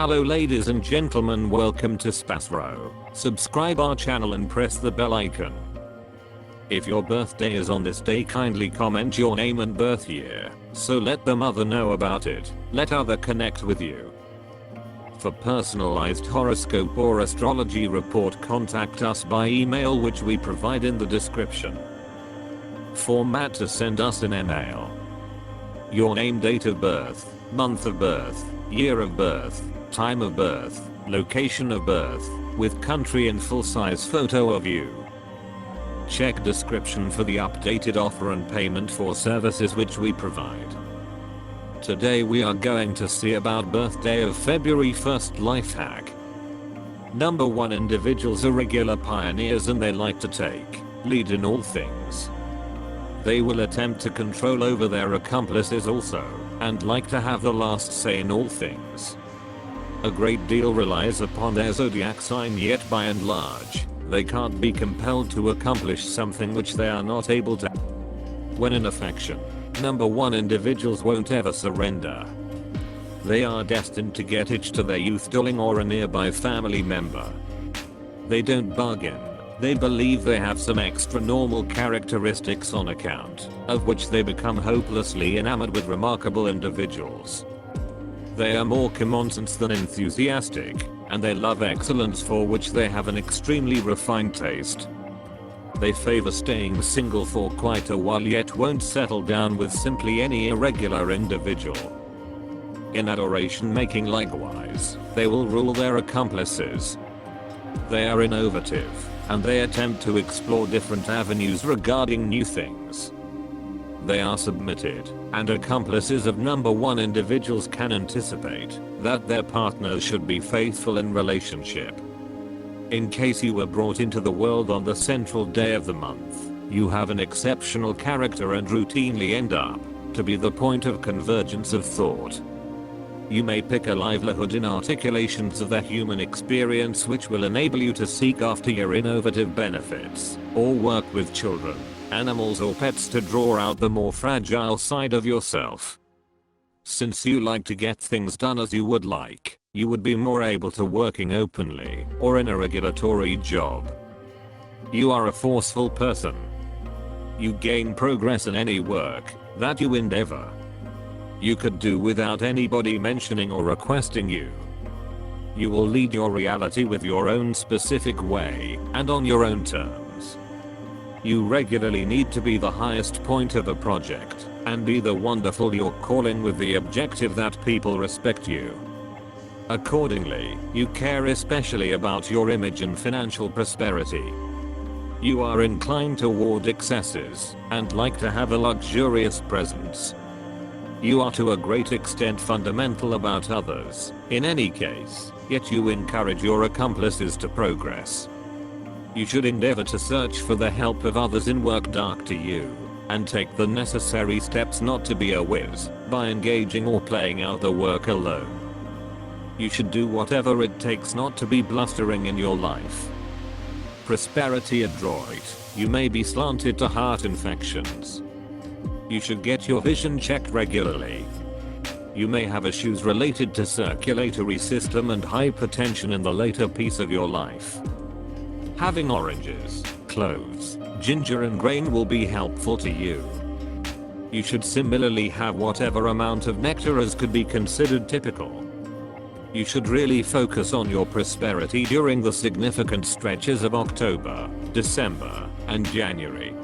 Hello ladies and gentlemen, welcome to SPASRO. Subscribe our channel and press the bell icon. If your birthday is on this day, kindly comment your name and birth year, so let the mother know about it. Let other connect with you. For personalized horoscope or astrology report, contact us by email, which we provide in the description. Format to send us an email: your name, date of birth, month of birth, year of birth, time of birth, location of birth, with country and full-size photo of you. Check description for the updated offer and payment for services which we provide. Today we are going to see about birthday of February 1st life hack. Number 1. Individuals are regular pioneers and they like to take lead in all things. They will attempt to control over their accomplices also, and like to have the last say in all things. A great deal relies upon their zodiac sign, yet by and large, they can't be compelled to accomplish something which they are not able to. When in affection, Number 1. Individuals won't ever surrender. They are destined to get hitched to their youth darling or a nearby family member. They don't bargain. They believe they have some extra normal characteristics on account of which they become hopelessly enamored with remarkable individuals. They are more common sense than enthusiastic, and they love excellence, for which they have an extremely refined taste. They favor staying single for quite a while, yet won't settle down with simply any irregular individual. In adoration making likewise, they will rule their accomplices. They are innovative, and they attempt to explore different avenues regarding new things. They are submitted, and accomplices of Number 1 individuals can anticipate that their partners should be faithful in relationship. In case you were brought into the world on the central day of the month, you have an exceptional character and routinely end up to be the point of convergence of thought. You may pick a livelihood in articulations of the human experience which will enable you to seek after your innovative benefits, or work with children, animals or pets to draw out the more fragile side of yourself. Since you like to get things done as you would like, you would be more able to working openly or in a regulatory job. You are a forceful person. You gain progress in any work that you endeavor. You could do without anybody mentioning or requesting you. You will lead your reality with your own specific way and on your own terms. You regularly need to be the highest point of a project and be the wonderful you're calling, with the objective that people respect you. Accordingly, you care especially about your image and financial prosperity. You are inclined toward excesses and like to have a luxurious presence. You are to a great extent fundamental about others, in any case, yet you encourage your accomplices to progress. You should endeavor to search for the help of others in work dark to you, and take the necessary steps not to be a whiz by engaging or playing out the work alone. You should do whatever it takes not to be blustering in your life. Prosperity adroit, you may be slanted to heart infections. You should get your vision checked regularly. You may have issues related to circulatory system and hypertension in the later piece of your life. Having oranges, cloves, ginger and grain will be helpful to you. You should similarly have whatever amount of nectar as could be considered typical. You should really focus on your prosperity during the significant stretches of October, December, and January.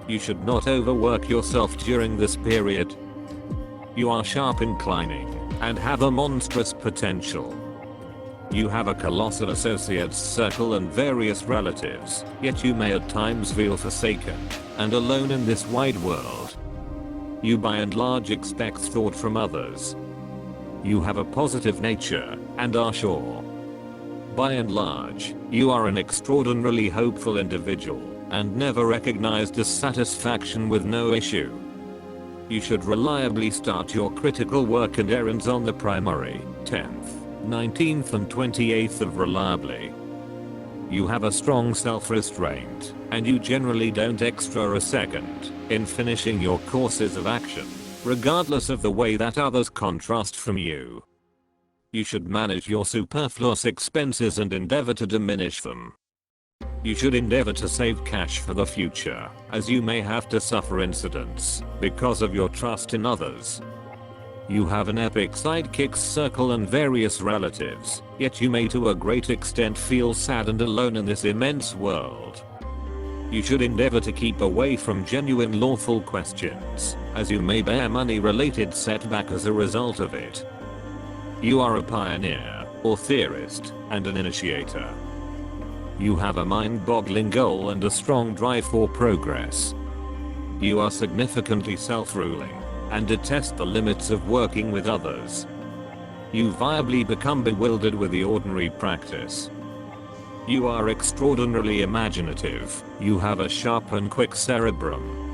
You should not overwork yourself during this period. You are sharp inclining and have a monstrous potential. You have a colossal associates circle and various relatives, yet you may at times feel forsaken and alone in this wide world. You by and large expect thought from others. You have a positive nature and are sure. By and large, you are an extraordinarily hopeful individual and never recognize dissatisfaction with no issue. You should reliably start your critical work and errands on the primary, 10th, 19th and 28th of reliably. You have a strong self-restraint, and you generally don't extra a second in finishing your courses of action, regardless of the way that others contrast from you. You should manage your superfluous expenses and endeavor to diminish them. You should endeavor to save cash for the future, as you may have to suffer incidents because of your trust in others. You have an epic sidekicks circle and various relatives, yet you may to a great extent feel sad and alone in this immense world. You should endeavor to keep away from genuine lawful questions, as you may bear money-related setback as a result of it. You are a pioneer, or theorist, and an initiator. You have a mind-boggling goal and a strong drive for progress. You are significantly self-ruling, and detest the limits of working with others. You viably become bewildered with the ordinary practice. You are extraordinarily imaginative. You have a sharp and quick cerebrum.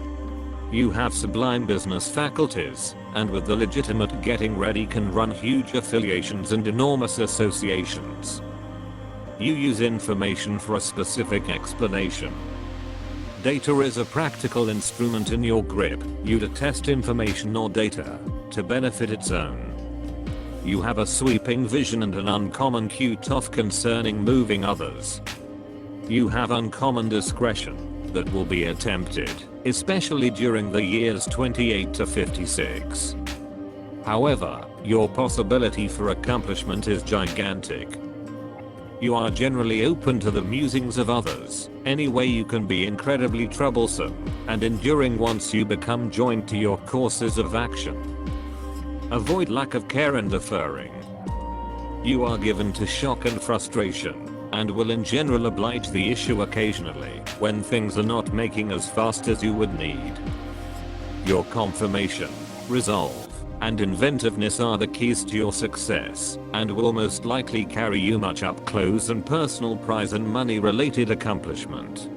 You have sublime business faculties, and with the legitimate getting ready can run huge affiliations and enormous associations. You use information for a specific explanation. Data is a practical instrument in your grip. You detest information or data to benefit its own. You have a sweeping vision and an uncommon cutoff concerning moving others. You have uncommon discretion that will be attempted, especially during the years 28 to 56. However, your possibility for accomplishment is gigantic. You are generally open to the musings of others. Anyway, you can be incredibly troublesome and enduring once you become joined to your courses of action. Avoid lack of care and deferring. You are given to shock and frustration, and will in general oblige the issue occasionally when things are not making as fast as you would need. Your confirmation, resolve, and inventiveness are the keys to your success, and will most likely carry you much up close and personal prize and money related accomplishment.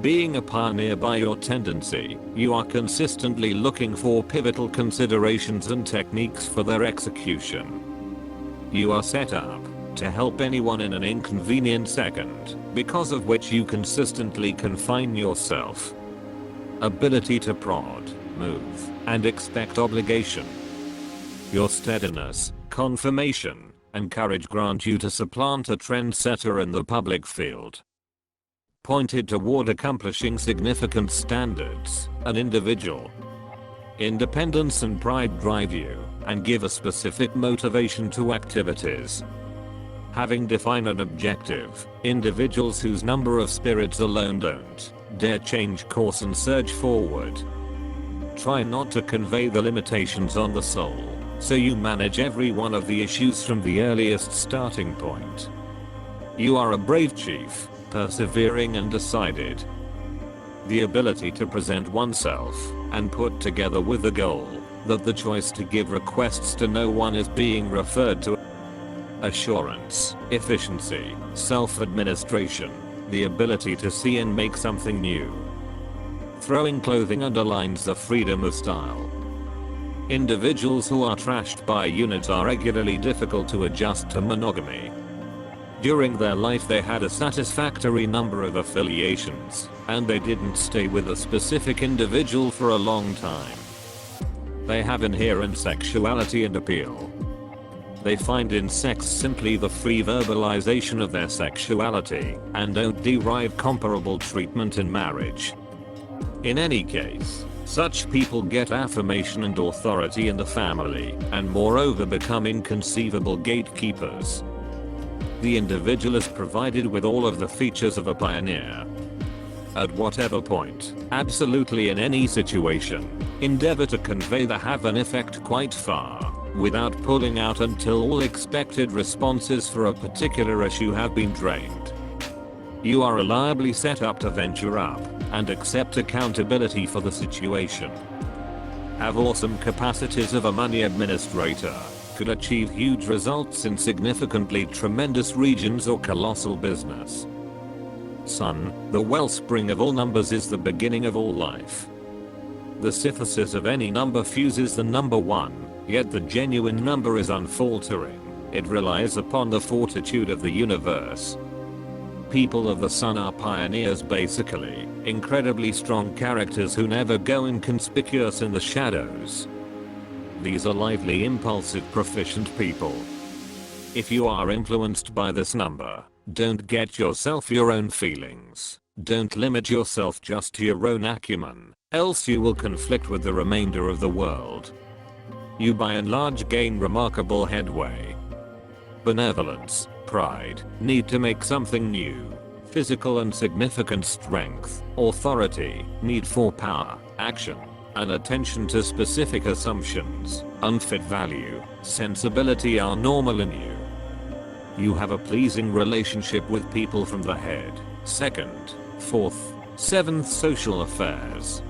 Being a pioneer by your tendency, you are consistently looking for pivotal considerations and techniques for their execution. You are set up to help anyone in an inconvenient second, because of which you consistently confine yourself. Ability to prod, move, and expect obligation. Your steadiness, confirmation, and courage grant you to supplant a trendsetter in the public field. Pointed toward accomplishing significant standards, an individual. Independence and pride drive you, and give a specific motivation to activities. Having defined an objective, individuals whose number of spirits alone don't dare change course and surge forward. Try not to convey the limitations on the soul, so you manage every one of the issues from the earliest starting point. You are a brave chief, persevering and decided. The ability to present oneself and put together with the goal that the choice to give requests to no one is being referred to. Assurance, efficiency, self-administration, the ability to see and make something new. Throwing clothing underlines the freedom of style. Individuals who are trashed by units are regularly difficult to adjust to monogamy. During their life they had a satisfactory number of affiliations, and they didn't stay with a specific individual for a long time. They have inherent sexuality and appeal. They find in sex simply the free verbalization of their sexuality, and don't derive comparable treatment in marriage. In any case, such people get affirmation and authority in the family, and moreover become inconceivable gatekeepers. The individual is provided with all of the features of a pioneer. At whatever point, absolutely in any situation, endeavor to convey the have an effect quite far, without pulling out until all expected responses for a particular issue have been drained. You are reliably set up to venture up and accept accountability for the situation. Have awesome capacities of a money administrator. Could achieve huge results in significantly tremendous regions or colossal business. Sun, the wellspring of all numbers, is the beginning of all life. The synthesis of any number fuses the number 1, yet the genuine number is unfaltering. It relies upon the fortitude of the universe. People of the sun are pioneers, basically, incredibly strong characters who never go inconspicuous in the shadows. These are lively, impulsive, proficient people. If you are influenced by this number, don't get yourself your own feelings. Don't limit yourself just to your own acumen, else you will conflict with the remainder of the world. You by and large gain remarkable headway. Benevolence, pride, need to make something new. Physical and significant strength, authority, need for power, action, and attention to specific assumptions, unfit value, sensibility are normal in you. You have a pleasing relationship with people from the head, 2nd, 4th, 7th social affairs,